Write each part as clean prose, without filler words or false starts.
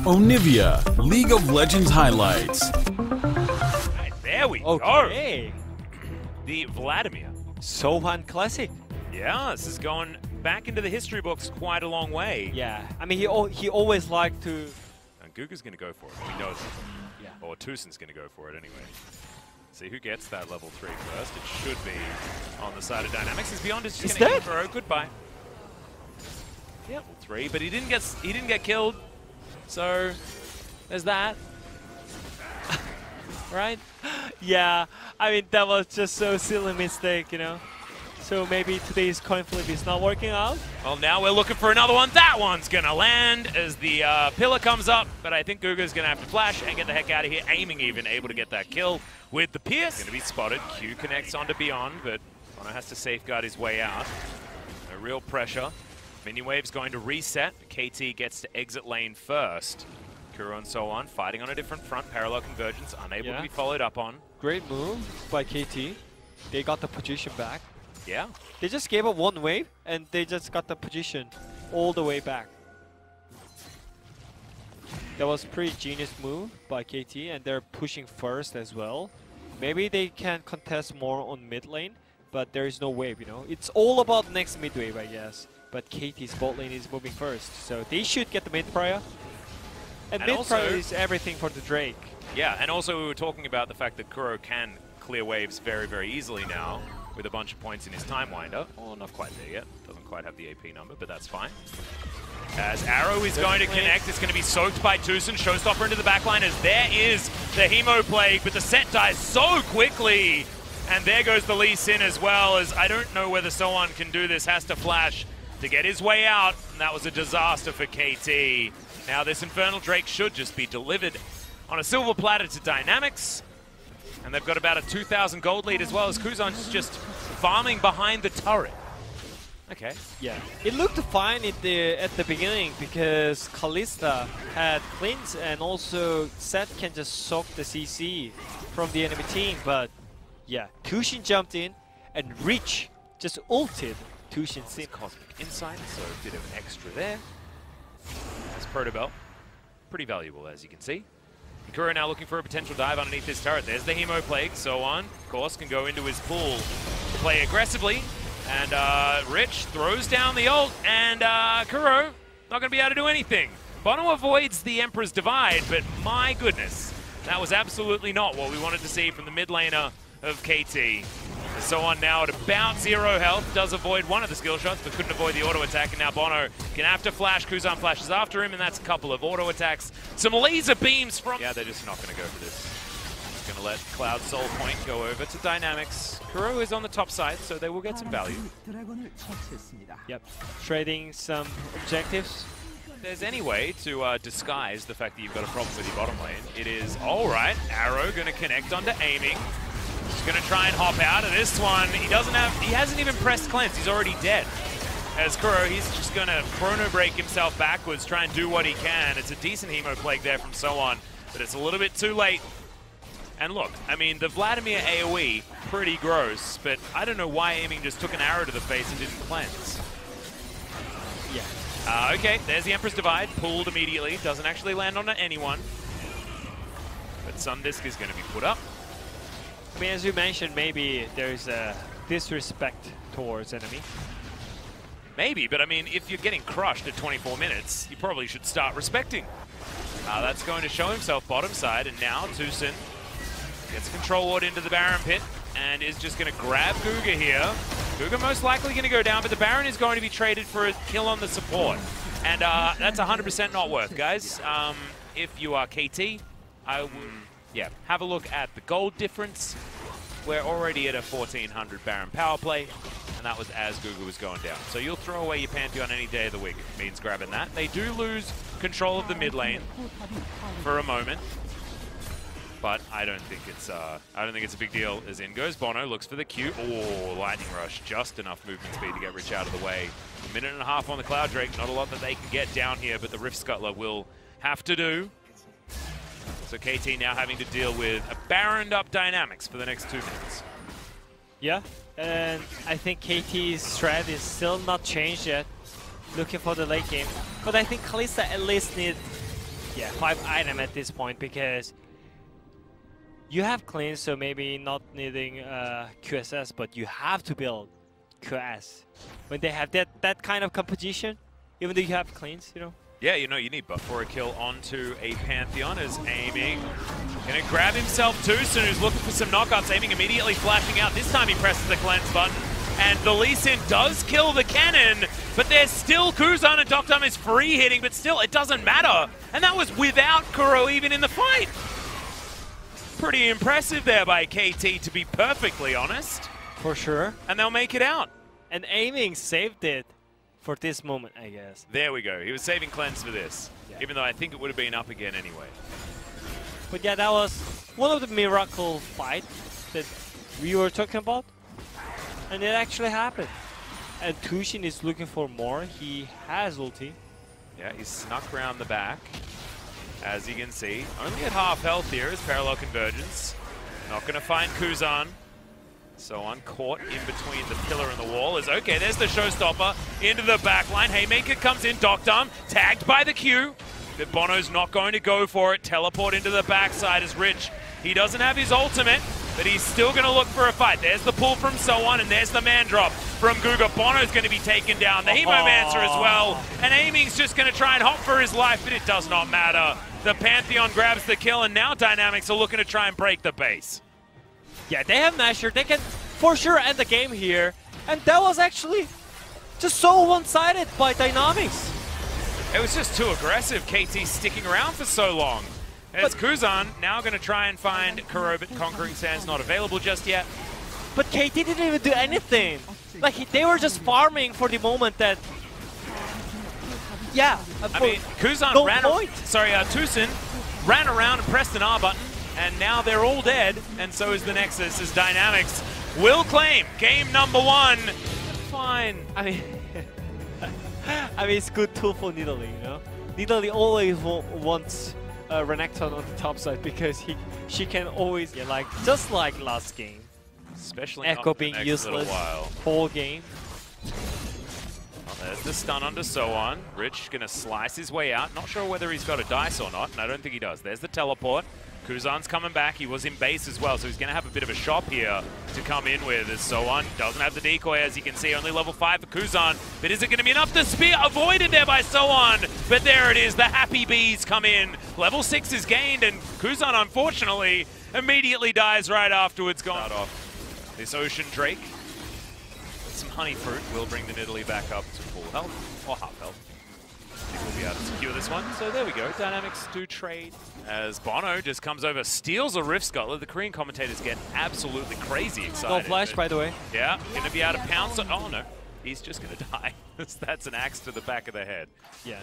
Onivia, League of Legends highlights. Right, there we go. The Vladimir. Sohan Classic. Yeah, this is going back into the history books quite a long way. Yeah, I mean, he always liked to... And Guga's going to go for it. We know that. Yeah. Or Tusen's going to go for it anyway. See who gets that level 3 first. It should be on the side of Dynamics. His Beyond is just going to throw. Goodbye. Yeah, level 3, but he didn't get killed. So there's that. Right? Yeah, I mean, that was just so silly mistake, you know. So maybe today's coin flip is not working out. Well, now we're looking for another one. That one's going to land as the pillar comes up, but I think Guga's going to have to flash and get the heck out of here. Aiming even, able to get that kill with the Pierce. Going to be spotted. Q connects onto Beyond, but Bono has to safeguard his way out. No real pressure. Minion Wave's going to reset. KT gets to exit lane first. Kuro and so on, fighting on a different front. Parallel convergence, unable to be followed up on. Great move by KT. They got the position back. Yeah. They just gave up one wave, and they just got the position all the way back. That was a pretty genius move by KT, and they're pushing first as well. Maybe they can contest more on mid lane, but there is no wave, you know. It's all about next mid wave, I guess. But KT's bot lane is moving first, so they should get the mid prior. And mid prior is everything for the Drake. Yeah, and also we were talking about the fact that Kuro can clear waves very, very easily now with a bunch of points in his Time Winder. Oh, not quite there yet. Doesn't quite have the AP number, but that's fine. As Arrow is going to connect, it's going to be soaked by Tusen. Showstopper into the backline as there is the Hemo Plague, but the set dies so quickly. And there goes the Lee Sin as well, as I don't know whether Sohan can do this. Has to flash to get his way out, and that was a disaster for KT. Now this Infernal Drake should just be delivered on a silver platter to Dynamics. And they've got about a 2,000 gold lead as well, as Kuzan's just farming behind the turret. Okay. Yeah. It looked fine at the beginning because Kalista had cleanse, and also Seth can just soak the CC from the enemy team. But yeah, Tushin jumped in and Reach just ulted Tushin's Sin. Cosmic Insight, so a bit of extra there. That's Protobelt. Pretty valuable, as you can see. Kuro now looking for a potential dive underneath this turret. There's the Hemo Plague. So on, of course, can go into his pool to play aggressively. And Rich throws down the ult, and Kuro not going to be able to do anything. Bono avoids the Emperor's Divide, but my goodness, that was absolutely not what we wanted to see from the mid laner of KT. So on now at about 0 health, does avoid one of the skill shots, but couldn't avoid the auto attack, and now Bono can have to flash. Kuzan flashes after him, and that's a couple of auto attacks. Some laser beams from... Yeah, they're just not going to go for this. Just going to let Cloud Soul Point go over to Dynamics. Kuro is on the top side, so they will get some value. Yep, trading some objectives. If there's any way to disguise the fact that you've got a problem with your bottom lane, it is, all right, Arrow going to connect onto aiming. He's going to try and hop out of this one. He hasn't even pressed cleanse. He's already dead. As Kuro, he's just going to chrono break himself backwards, try and do what he can. It's a decent Hemo Plague there from Sohan, but it's a little bit too late. And look, I mean, the Vladimir AoE, pretty gross, but I don't know why aiming just took an arrow to the face and didn't cleanse. Yeah. Okay, there's the Emperor's Divide, pulled immediately. Doesn't actually land on anyone. But Sundisk is going to be put up. I mean, as you mentioned, maybe there's a disrespect towards enemy. Maybe, but I mean, if you're getting crushed at 24 minutes, you probably should start respecting. That's going to show himself bottom side, and now Tusen gets control ward into the Baron pit, and is just going to grab Guga here. Guga most likely going to go down, but the Baron is going to be traded for a kill on the support. And that's 100% not worth, guys. If you are KT, I would... Yeah, have a look at the gold difference. We're already at a 1400 Baron power play, and that was as Guga was going down. So you'll throw away your Pantheon any day of the week if it means grabbing that. They do lose control of the mid lane for a moment, but I don't think it's a big deal. As in goes Bono, looks for the Q. Oh, Lightning Rush, just enough movement speed to get Rich out of the way. A minute and a half on the Cloud Drake, not a lot that they can get down here, but the Rift Scuttler will have to do. So KT now having to deal with a Baroned up Dynamics for the next 2 minutes. Yeah, and I think KT's strat is still not changed yet. Looking for the late game. But I think Kalista at least needs Yeah, 5 item at this point because you have cleans, so maybe not needing QSS, but you have to build QS when they have that kind of composition. Even though you have cleans, you know. Yeah, you know, you need buff for a kill onto a Pantheon as aiming. Gonna grab himself Tucson, who's looking for some knockouts, aiming immediately flashing out. This time he presses the cleanse button. And the Lee Sin does kill the cannon, but there's still Kuzan and Dokdam is free hitting, but still it doesn't matter. And that was without Kuro even in the fight. Pretty impressive there by KT, to be perfectly honest. For sure. And they'll make it out. And aiming saved it for this moment, I guess. There we go. He was saving cleanse for this, even though I think it would have been up again anyway. But yeah, that was one of the miracle fights that we were talking about. And it actually happened. And Tushin is looking for more. He has ulti. Yeah, he's snuck around the back. As you can see, only at half health here is parallel convergence. Not going to find Kuzan. So on, caught in between the pillar and the wall is okay. There's the showstopper into the backline. Haymaker comes in, Dokdam tagged by the Q. But Bono's not going to go for it. Teleport into the backside is Rich. He doesn't have his ultimate, but he's still going to look for a fight. There's the pull from Soan, and there's the man drop from Guga. Bono's going to be taken down. The Hemomancer as well. And Aiming's just going to try and hop for his life, but it does not matter. The Pantheon grabs the kill, and now Dynamics are looking to try and break the base. Yeah, they have Masher. They can for sure end the game here. And that was actually just so one-sided by Dynamics. It was just too aggressive. KT sticking around for so long. As Kuzan now going to try and find Kuro, but Conquering Sand's not available just yet. But KT didn't even do anything. Like, they were just farming for the moment that... Yeah. I mean, Kuzan no ran... Tucson ran around and pressed an R button, and now they're all dead, and so is the Nexus, as Dynamics will claim game number 1. Fine. I mean... I mean, it's good tool for Nidalee, you know? Nidalee always wants Renekton on the top side because she can always, like, just like last game. Especially Echo being useless whole game. Well, there's the stun onto Soan. Rich gonna slice his way out. Not sure whether he's got a dice or not, and I don't think he does. There's the teleport. Kuzan's coming back. He was in base as well, so he's gonna have a bit of a shop here to come in with, as Soan doesn't have the decoy, as you can see. Only level 5 for Kuzan, but is it gonna be enough? The spear avoided there by Soan, but there it is. The happy bees come in. Level 6 is gained, and Kuzan, unfortunately, immediately dies right afterwards. Gone off. This Ocean Drake, some honey fruit, will bring the Nidalee back up to full health, or half health. I think we'll be able to secure this one. So there we go, Dynamics do trade. As Bono just comes over, steals a Rift Scuttler. The Korean commentators get absolutely crazy excited. No flash, by the way. Yeah, gonna be able to pounce on, oh no, he's just gonna die. That's an axe to the back of the head. Yeah,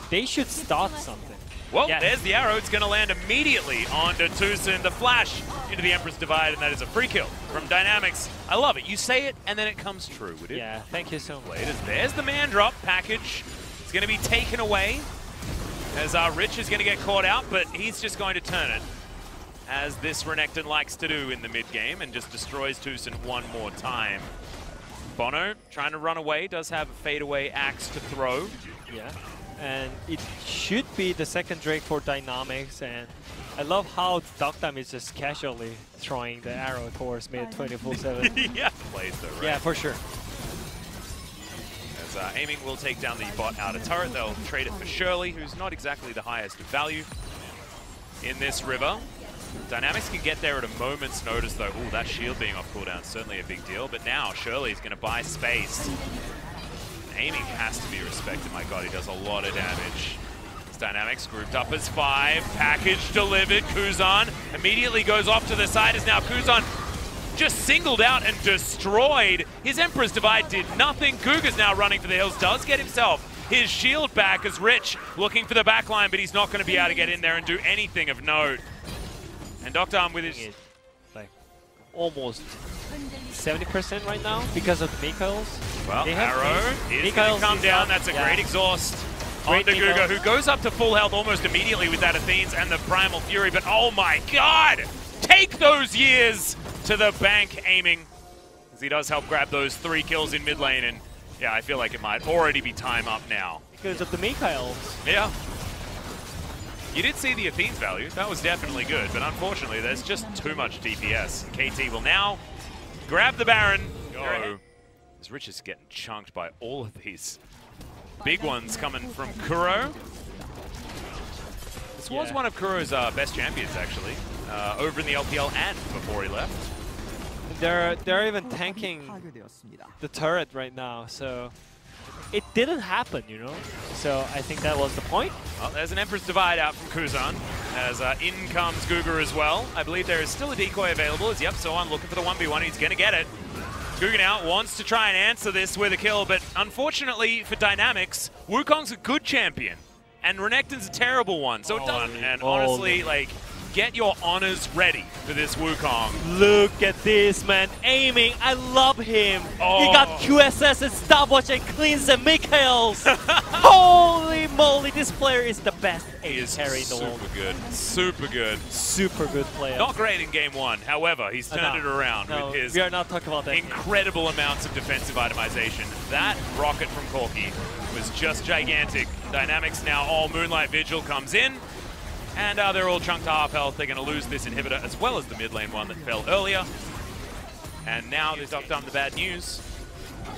they should start something. Well, there's the arrow. It's going to land immediately onto Tucson. The flash into the Empress Divide, and that is a free kill from Dynamics. I love it. You say it, and then it comes true, would it? Yeah, thank you so much. There's the man drop package. It's going to be taken away as Rich is going to get caught out, but he's just going to turn it, as this Renekton likes to do in the mid-game, and just destroys Tucson one more time. Bono trying to run away, does have a fadeaway axe to throw. Yeah. And it should be the second Drake for Dynamics, and I love how Dokdam is just casually throwing the arrow towards mid 24/7. Yeah, plays though, right? Yeah, for sure. As Aiming will take down the bot outer turret, they'll trade it for Shirley, who's not exactly the highest value in this river. Dynamics can get there at a moment's notice though. Ooh, that shield being off cooldown is certainly a big deal, but now Shirley's going to buy space. Aiming has to be respected. My god, he does a lot of damage. This Dynamics grouped up as 5. Package delivered. Kuzan immediately goes off to the side, as now Kuzan just singled out and destroyed. His Emperor's Divide did nothing. Guga's now running for the hills. Does get himself his shield back, as Rich looking for the backline, but he's not going to be able to get in there and do anything of note. And Dokdam with his... like almost 70% right now because of the Mikhails. Well, arrow is going to come down. That's a great exhaust onto Guga, who goes up to full health almost immediately with that Athene's and the Primal Fury. But oh my god! Take those years to the bank, Aiming, as he does help grab those 3 kills in mid lane. And yeah, I feel like it might already be time up now. Because of the Mikhails. Yeah. You did see the Athene's value. That was definitely good, but unfortunately, there's just too much DPS. KT will now grab the Baron. Go. As Rich is getting chunked by all of these big ones coming from Kuro. This was one of Kuro's best champions, actually, over in the LPL and before he left. They're even tanking the turret right now, so it didn't happen, you know? So I think that was the point. Well, there's an Emperor's Divide out from Kuzan, as in comes Guga as well. I believe there is still a decoy available, as So1 looking for the 1v1, he's going to get it. Guga now wants to try and answer this with a kill, but unfortunately for Dynamics, Wukong's a good champion, and Renekton's a terrible one, so it doesn't. And honestly, like, get your honors ready for this Wukong. Look at this, man. Aiming, I love him. He got QSS and stopwatch and cleans and Mikhails. Holy moly, this player is the best ace carry in the world. Super good. Super good. Super good player. Not great in game one. However, he's turned it around with his we are not talking about that incredible amounts of defensive itemization. That rocket from Corki was just gigantic. Dynamics now, Moonlight Vigil comes in. And they're all chunked to half health. They're going to lose this inhibitor as well as the mid lane one that fell earlier. And now they've knocked down the bad news.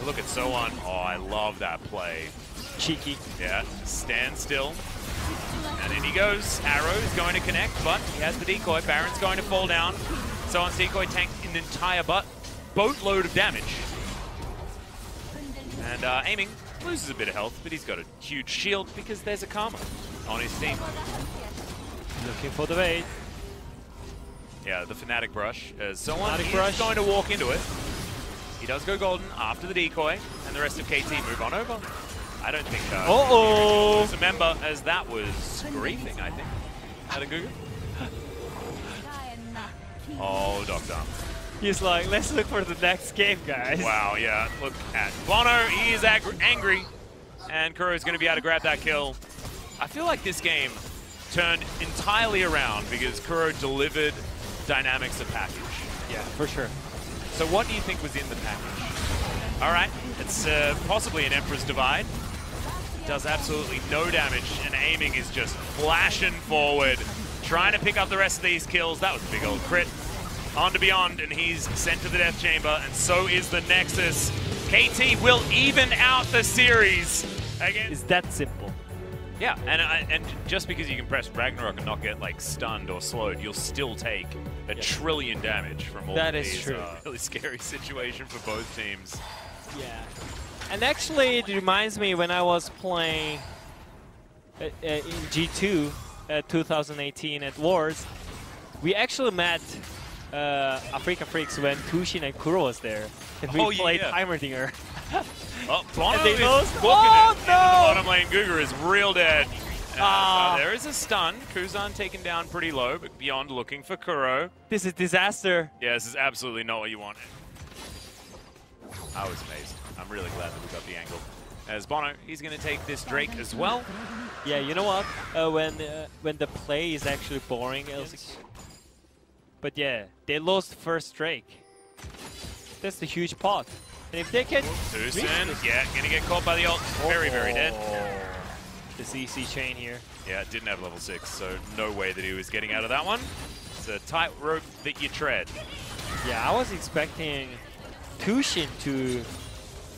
Look at So1. Oh, I love that play. Cheeky. Yeah, stand still. And in he goes. Arrow is going to connect, but he has the decoy. Baron's going to fall down. So1's decoy tanked an entire boatload of damage. And aiming loses a bit of health, but he's got a huge shield because there's a Karma on his team. Looking for the bait. Yeah, the Fnatic brush. So1 is going to walk into it. He does go golden after the decoy, and the rest of KT move on over. I don't think remember, as that was griefing, I think. At a Guga. Oh, Doctor. He's like, let's look for the next game, guys. Wow, yeah. Look at Bono. He is angry. And Kuro is going to be able to grab that kill. I feel like this game turned entirely around because Kuro delivered Dynamics a package. Yeah, for sure. So what do you think was in the package? All right, it's possibly an Emperor's Divide. Does absolutely no damage, and aiming is just flashing forward, trying to pick up the rest of these kills. That was a big old crit. On to Beyond, and he's sent to the Death Chamber, and so is the Nexus. KT will even out the series. Again. It's that simple. Yeah, and just because you can press Ragnarok and not get like stunned or slowed, you'll still take a trillion damage from all of these. That is true. Really scary situation for both teams. Yeah, and actually it reminds me when I was playing in G2 2018 at Wars, we actually met Africa Freaks when Tushin and Kuro was there, and we played Heimerdinger. Oh, Bono is booking it. No! The bottom lane Guga is real dead. There is a stun. Kuzan taken down pretty low, but Beyond looking for Kuro. This is disaster. Yeah, this is absolutely not what you wanted. I was amazed. I'm really glad that we got the angle. As Bono, he's going to take this Drake as well. Yeah, you know what? When the play is actually boring, LCK. But yeah, they lost first Drake. That's the huge pot. And if they can... yeah, gonna get caught by the ult. Very, very dead. The CC chain here. Yeah, it didn't have level 6, so no way that he was getting out of that one. It's a tight rope that you tread. Yeah, I was expecting Tushin to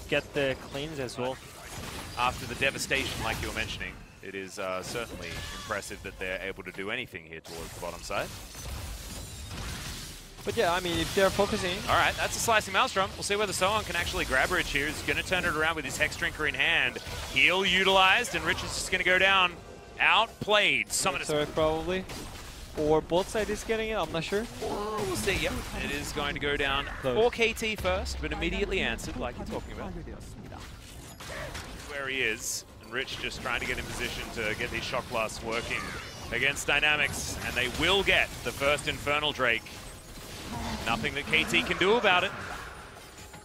get the cleans as well. After the devastation, like you were mentioning, it is certainly impressive that they're able to do anything here towards the bottom side. But yeah, I mean, if they're focusing... All right, that's a Slicing Maelstrom. We'll see whether So1 can actually grab Rich here. He's going to turn it around with his Hex Drinker in hand. Heal utilized, and Rich is just going to go down. Outplayed. Sorry, probably. Or both sides is getting it, I'm not sure. We'll see, yep. It is going to go down for KT first, but immediately answered, like you're talking about. Where he is, and Rich just trying to get in position to get these Shock Blasts working against Dynamics, and they will get the first Infernal Drake. Nothing that KT can do about it.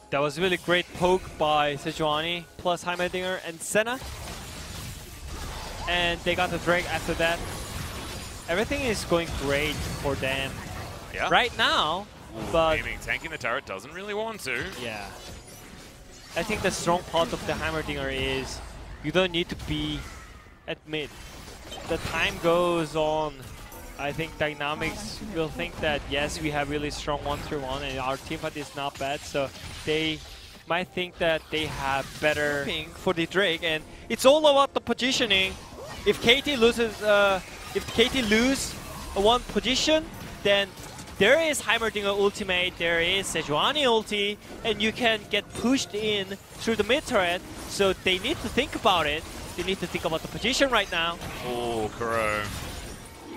That was a really great poke by Sejuani, plus Heimerdinger and Senna. And they got the Drake after that. Everything is going great for them right now, but... tanking the turret doesn't really want to. Yeah. I think the strong part of the Heimerdinger is you don't need to be at mid. the time goes on, I think Dynamics will think that yes, we have really strong 1-3-1 and our teamfight is not bad, so they might think that they have better ping for the Drake, and it's all about the positioning. If KT loses, one position, then there is Heimerdinger ultimate, there is Sejuani ulti, and you can get pushed in through the mid turret. So they need to think about it. They need to think about the position right now. Oh, Kuro.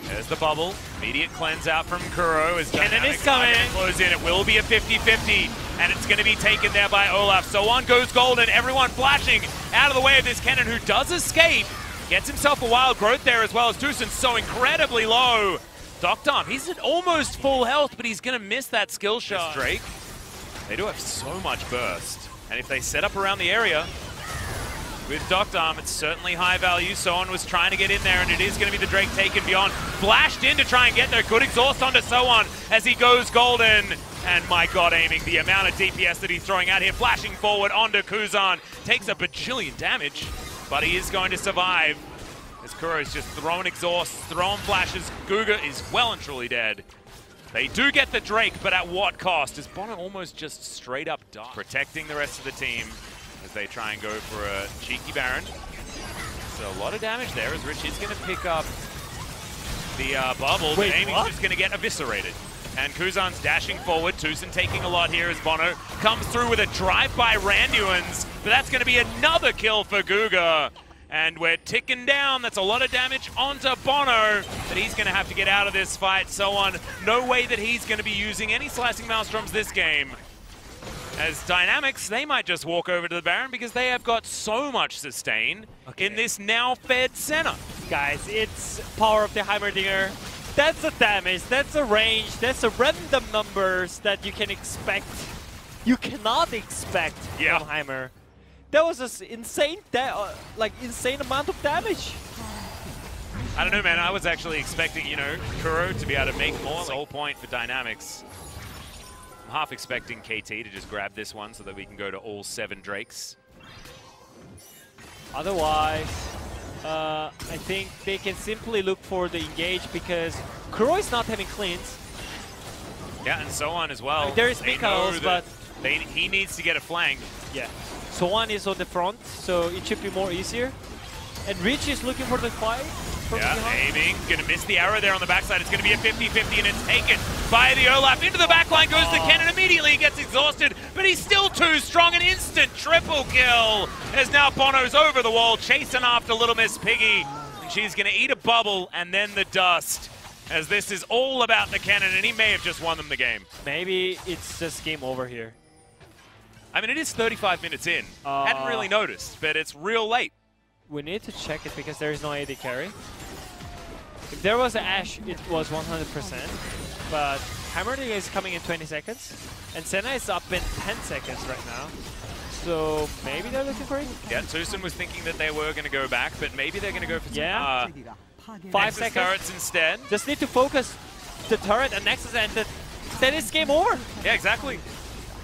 There's the bubble. Immediate cleanse out from Kuro as Cannon is coming. Close in. It will be a 50-50, and it's going to be taken there by Olaf. So on goes Golden. Everyone flashing out of the way of this Cannon, who does escape. Gets himself a wild growth there as well as Tucson so incredibly low. Doctom, he's at almost full health, but he's going to miss that skill shot. Drake, they do have so much burst. And if they set up around the area with Doctom, it's certainly high value. Soan was trying to get in there, and it is going to be the Drake taken beyond. Flashed in to try and get there. Good exhaust onto Soan as he goes Golden. And my god, aiming the amount of DPS that he's throwing out here. Flashing forward onto Kuzan. Takes a bajillion damage, but he is going to survive. As Kuro's just throwing exhausts, throwing flashes. Guga is well and truly dead. They do get the Drake, but at what cost? As Bono almost just straight up died. Protecting the rest of the team as they try and go for a cheeky Baron. So a lot of damage there as Rich is going to pick up the bubble. Wait, but Amy's just going to get eviscerated. And Kuzan's dashing forward. Tucson taking a lot here as Bono comes through with a drive-by Randuin's. But that's going to be another kill for Guga. And we're ticking down. That's a lot of damage onto Bono. But he's going to have to get out of this fight. So on, no way that he's going to be using any slicing maelstroms this game. As Dynamics, they might just walk over to the Baron because they have got so much sustain in this now fed center. Guys, it's power of the Heimerdinger. That's the damage, that's the range, that's the random numbers that you can expect. You cannot expect from Heimer. That was an insane, insane amount of damage. I don't know, man. I was actually expecting, Kuro to be able to make more. Soul point for Dynamics. I'm half expecting KT to just grab this one so that we can go to all 7 Drakes. Otherwise, I think they can simply look for the engage because Kuro is not having cleans. Yeah, and so on as well. There is Mikaels, but he needs to get a flank. Yeah. Soan is on the front, so it should be more easier. And Rich is looking for the fight. Aiming. Going to miss the arrow there on the backside. It's going to be a 50-50, and it's taken by the Olaf. Into the backline goes the Cannon. Immediately he gets exhausted, but he's still too strong. An instant triple kill. As now Bono's over the wall, chasing after Little Miss Piggy. And she's going to eat a bubble and then the dust. As this is all about the Cannon, and he may have just won them the game. Maybe it's just game over here. I mean, it is 35 minutes in. Hadn't really noticed, but it's real late. We need to check it because there is no AD carry. If there was an Ashe, it was 100%. But Heimerdinger is coming in 20 seconds. And Senna is up in 10 seconds right now. So maybe they're looking for it? Yeah, Tucson was thinking that they were going to go back, but maybe they're going to go for some 5 seconds turrets instead. Just need to focus the turret and Nexus, and then it's game over. Yeah, exactly.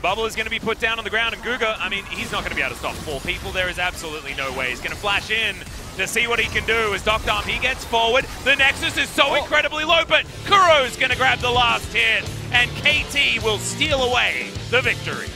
Bubble is going to be put down on the ground, and Guga, I mean, he's not going to be able to stop 4 people. There is absolutely no way. He's going to flash in to see what he can do. As Doctom, he gets forward. The Nexus is so incredibly low, but Kuro's going to grab the last hit, and KT will steal away the victory.